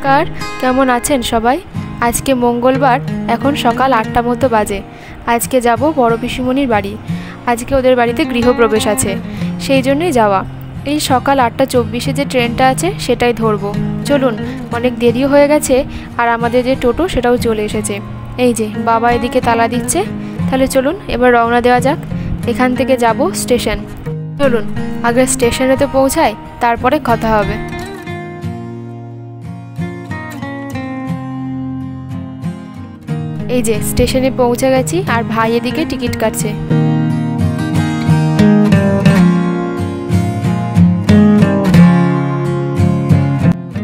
নমস্কার, কেমন আছেন সবাই? আজকে মঙ্গলবার, এখন সকাল 8টা মতো বাজে। আজকে যাব বড় পিসিমণির বাড়ি। আজকে ওদের বাড়িতে গৃহপ্রবেশ আছে, সেই জন্যই যাওয়া। এই সকাল 8:24-এ যে ট্রেনটা আছে সেটাই ধরবো। চলুন, অনেক দেরিও হয়ে গেছে আর আমাদের যে টোটো সেটাও চলে এসেছে। এই যে বাবা এদিকে তালা দিচ্ছে। তাহলে চলুন এবার রওনা দেওয়া যাক। এখান থেকে যাব স্টেশন। চলুন আগে স্টেশনে তো পৌঁছাই, তারপরে কথা হবে। এই যে স্টেশনে পৌঁছে গেছি আর ভাই এদিকে টিকিট কাটছে।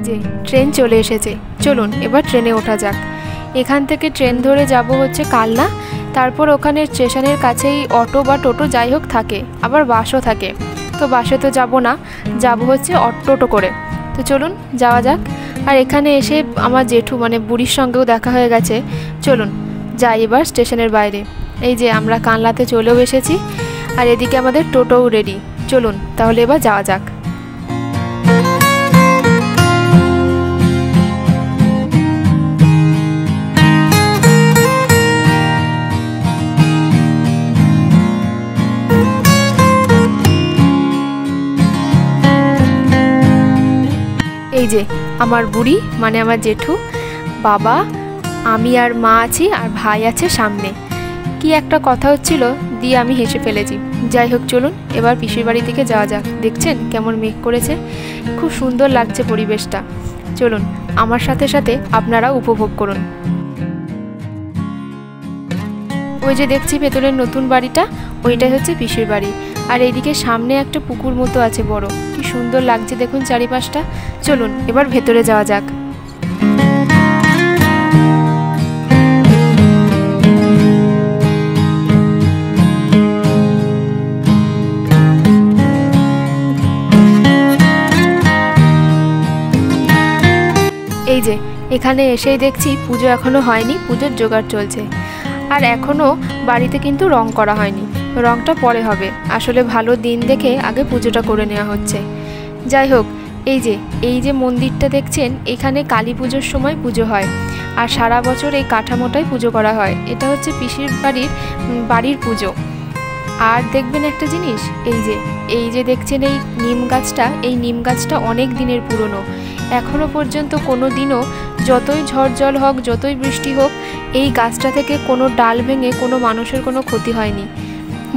যে ট্রেন চলে এসেছে, চলুন এবার ট্রেনে ওঠা যাক। এখান থেকে ট্রেন ধরে যাব হচ্ছে কালনা। তারপর ওখানে স্টেশনের কাছেই অটো বা টোটো যাই হোক থাকে, আবার বাসও থাকে। তো বাসে তো যাব না, যাব হচ্ছে টোটো করে। তো চলুন যাওয়া যাক। আর এখানে এসে আমার জেঠু মানে বুড়ির সঙ্গেও দেখা হয়ে গেছে। চলুন যাই এবার স্টেশনের বাইরে। এই যে আমরা কানলাতে চলেও এসেছি আর এদিকে আমাদের টোটোও রেডি। চলুন তাহলে এবার যাওয়া যাক। এই যে আমার বুড়ি মানে আমার জেঠু, বাবা, আমি আর মা আছি আর ভাই আছে সামনে। কি একটা কথা হচ্ছিল দিয়ে আমি হেসে ফেলেছি। যাই হোক চলুন এবার পিসির বাড়ি থেকে যাওয়া যাক। দেখছেন কেমন মেঘ করেছে, খুব সুন্দর লাগছে পরিবেশটা। চলুন আমার সাথে সাথে আপনারাও উপভোগ করুন। ওই যে দেখছি ভেতরের নতুন বাড়িটা, ওইটাই হচ্ছে পিসির বাড়ি। আর এইদিকে সামনে একটা পুকুর মতো আছে বড়, কি সুন্দর লাগছে দেখুন চারিপাশটা। চলুন এবার ভেতরে যাওয়া যাক। এই যে এখানে এসেই দেখছি পুজো এখনো হয়নি, পুজোর জোগাড় চলছে। আর এখনো বাড়িতে কিন্তু রং করা হয়নি, রংটা পরে হবে। আসলে ভালো দিন দেখে আগে পুজোটা করে নেওয়া হচ্ছে। যাই হোক, এই যে মন্দিরটা দেখছেন, এখানে কালী পুজোর সময় পুজো হয় আর সারা বছর এই কাঠামোটাই পুজো করা হয়। এটা হচ্ছে পিসির বাড়ির পুজো। আর দেখবেন একটা জিনিস, এই যে দেখছেন এই নিম গাছটা অনেক দিনের পুরনো। এখনো পর্যন্ত কোনো দিনও যতই ঝড় জল হোক, যতই বৃষ্টি হোক, এই গাছটা থেকে কোনো ডাল ভেঙে কোনো মানুষের কোনো ক্ষতি হয়নি।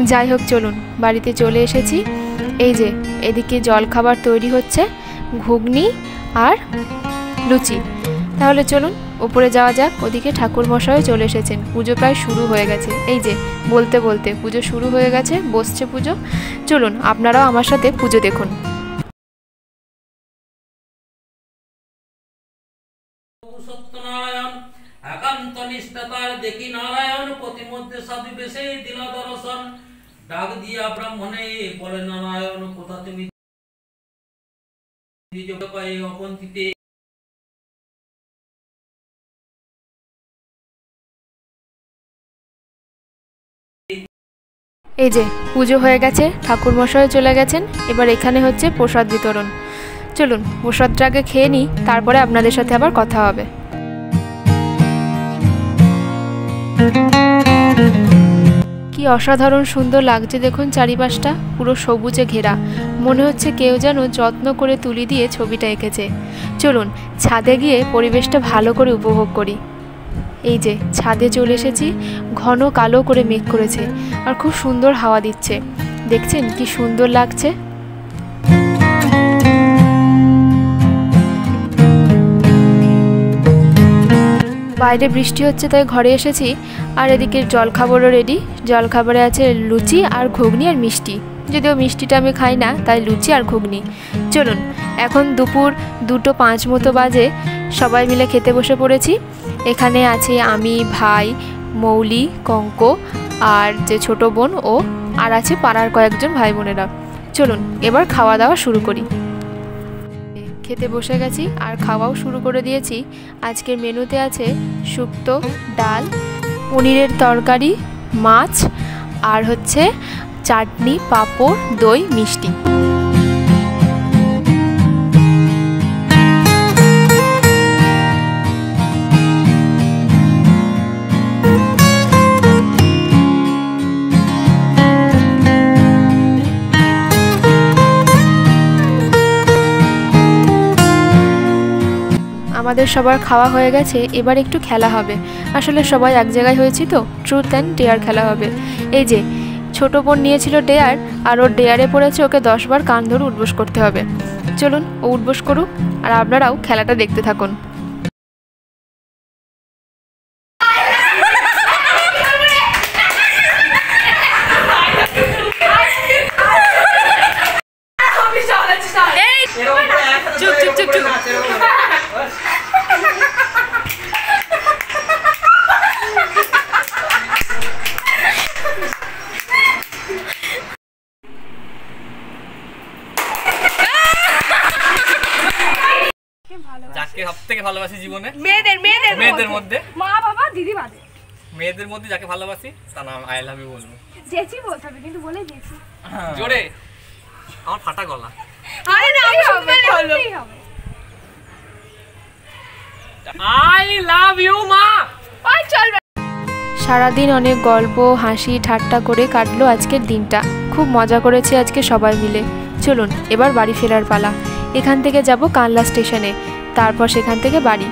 যাই হোক চলুন বাড়িতে চলে এসেছি। এই যে এদিকে জলখাবার তৈরি হচ্ছে, ঘুগনি আর লুচি। তাহলে চলুন উপরে যাওয়া যাক। ওদিকে ঠাকুর মশাইও চলে এসেছেন, পুজো প্রায় শুরু হয়ে গেছে। এই যে বলতে বলতে পুজো শুরু হয়ে গেছে, বসছে পুজো। চলুন আপনারাও আমার সাথে পুজো দেখুন। একান্ত নিষ্ঠাতার দেখি নারায়ণ প্রতিমধ্যে সাধুবেশে দিল দর্শন। ডাক দিয়া ব্রাহ্মণে বলে নারায়ণ কোথা তুমি অপন্থিতে। এই যে পুজো হয়ে গেছে, ঠাকুর মশাই চলে গেছেন। এবার এখানে হচ্ছে প্রসাদ বিতরণ। চলুন প্রসাদটা আগে খেয়ে নিই, তারপরে আপনাদের সাথে আবার কথা হবে। কি অসাধারণ সুন্দর লাগছে দেখুন চারিপাশটা, পুরো সবুজে ঘেরা। মনে হচ্ছে কেউ যেন যত্ন করে তুলি দিয়ে ছবিটা এঁকেছে। চলুন ছাদে গিয়ে পরিবেশটা ভালো করে উপভোগ করি। এই যে ছাদে চলে এসেছি, ঘন কালো করে মেঘ করেছে আর খুব সুন্দর হাওয়া দিচ্ছে। দেখছেন কি সুন্দর লাগছে। বাইরে বৃষ্টি হচ্ছে তাই ঘরে এসেছি। আর এদিকে জলখাবারও রেডি। জলখাবারে আছে লুচি আর ঘুগনি আর মিষ্টি, যদিও মিষ্টিটা আমি খাই না, তাই লুচি আর ঘুগনি। চলুন এখন দুপুর 2:05 মতো বাজে, সবাই মিলে খেতে বসে পড়েছি। এখানে আছে আমি, ভাই, মৌলি, কঙ্ক আর যে ছোট বোন ও, আর আছে পাড়ার কয়েকজন ভাই বোনেরা। চলুন এবার খাওয়া দাওয়া শুরু করি। খেতে বসে গেছি আর খাওয়াও শুরু করে দিয়েছি। আজকের মেনুতে আছে শুক্তো, ডাল, পনিরের তরকারি, মাছ আর হচ্ছে চাটনি, পাঁপড়, দই, মিষ্টি। আমাদের সবার খাওয়া হয়ে গেছে, এবার একটু খেলা হবে। আসলে সবাই এক জায়গায় হয়েছি তো, ট্রুথ অ্যান্ড ডেয়ার খেলা হবে। এই যে ছোটো বোন নিয়েছিল ডেয়ার, আর ওর ডেয়ারে পড়েছে ওকে 10 বার কান ধরে উঠবোস করতে হবে। চলুন ও উঠবোস করুক, আর আপনারাও খেলাটা দেখতে থাকুন। যাকে সবথেকে ভালোবাসি জীবনে, মেয়েদের মধ্যে মা বাবা দিদি বাদে, মেয়েদের মধ্যে যাকে ভালোবাসি তার নাম আই লাভ ইউ বলবো। জেচি বলতে হবে কিন্তু বলে জেচি। জোরে, আমার ফাটা গলা। আরে না আমি বলতেই হবে। আই লাভ ইউ মা। ওই চল। সারাদিন অনেক গল্প হাসি ঠাট্টা করে কাটলো আজকের দিনটা। খুব মজা করেছি আজকে সবাই মিলে। চলুন এবার বাড়ি ফেরার পালা। এখান থেকে যাব কানলা স্টেশনে, তারপর সেখান থেকে বাড়ি।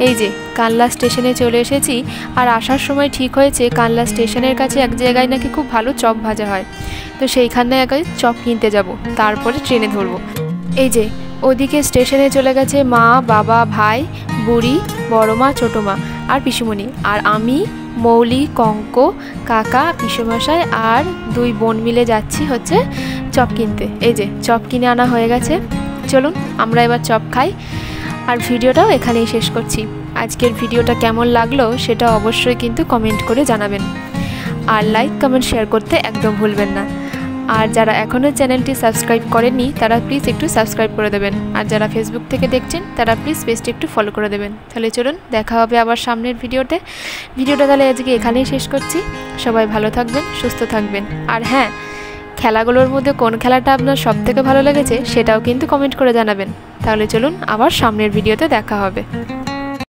এই যে কানলা স্টেশনে চলে এসেছি, আর আসার সময় ঠিক হয়েছে কানলা স্টেশনের কাছে এক জায়গায় নাকি খুব ভালো চপ ভাজা হয়, তো সেইখানে আগে চপ কিনতে যাব, তারপরে ট্রেনে ধরবো। এই যে ওদিকে স্টেশনে চলে গেছে মা, বাবা, ভাই, বুড়ি, বড় মা, ছোটো মা আর পিসুমণি, আর আমি, মৌলি, কঙ্ক, কাকা, পিসুমশাই আর 2 বোন মিলে যাচ্ছি হচ্ছে চপ কিনতে। এই যে চপ কিনে আনা হয়ে গেছে। চলুন আমরা এবার চপ খাই, আর ভিডিওটাও এখানেই শেষ করছি। আজকের ভিডিওটা কেমন লাগলো সেটা অবশ্যই কিন্তু কমেন্ট করে জানাবেন, আর লাইক কমেন্ট শেয়ার করতে একদম ভুলবেন না। আর যারা এখনও চ্যানেলটি সাবস্ক্রাইব করেননি তারা প্লিজ একটু সাবস্ক্রাইব করে দেবেন, আর যারা ফেসবুক থেকে দেখছেন তারা প্লিজ পেজটি একটু ফলো করে দেবেন। তাহলে চলুন দেখা হবে আবার সামনের ভিডিওটা তাহলে আজকে এখানেই শেষ করছি। সবাই ভালো থাকবেন, সুস্থ থাকবেন, আর হ্যাঁ, খেলাগুলোর মধ্যে কোন খেলাটা আপনার সবথেকে ভালো লেগেছে সেটাও কিন্তু কমেন্ট করে জানাবেন। তাহলে চলুন আবার সামনের ভিডিওতে দেখা হবে।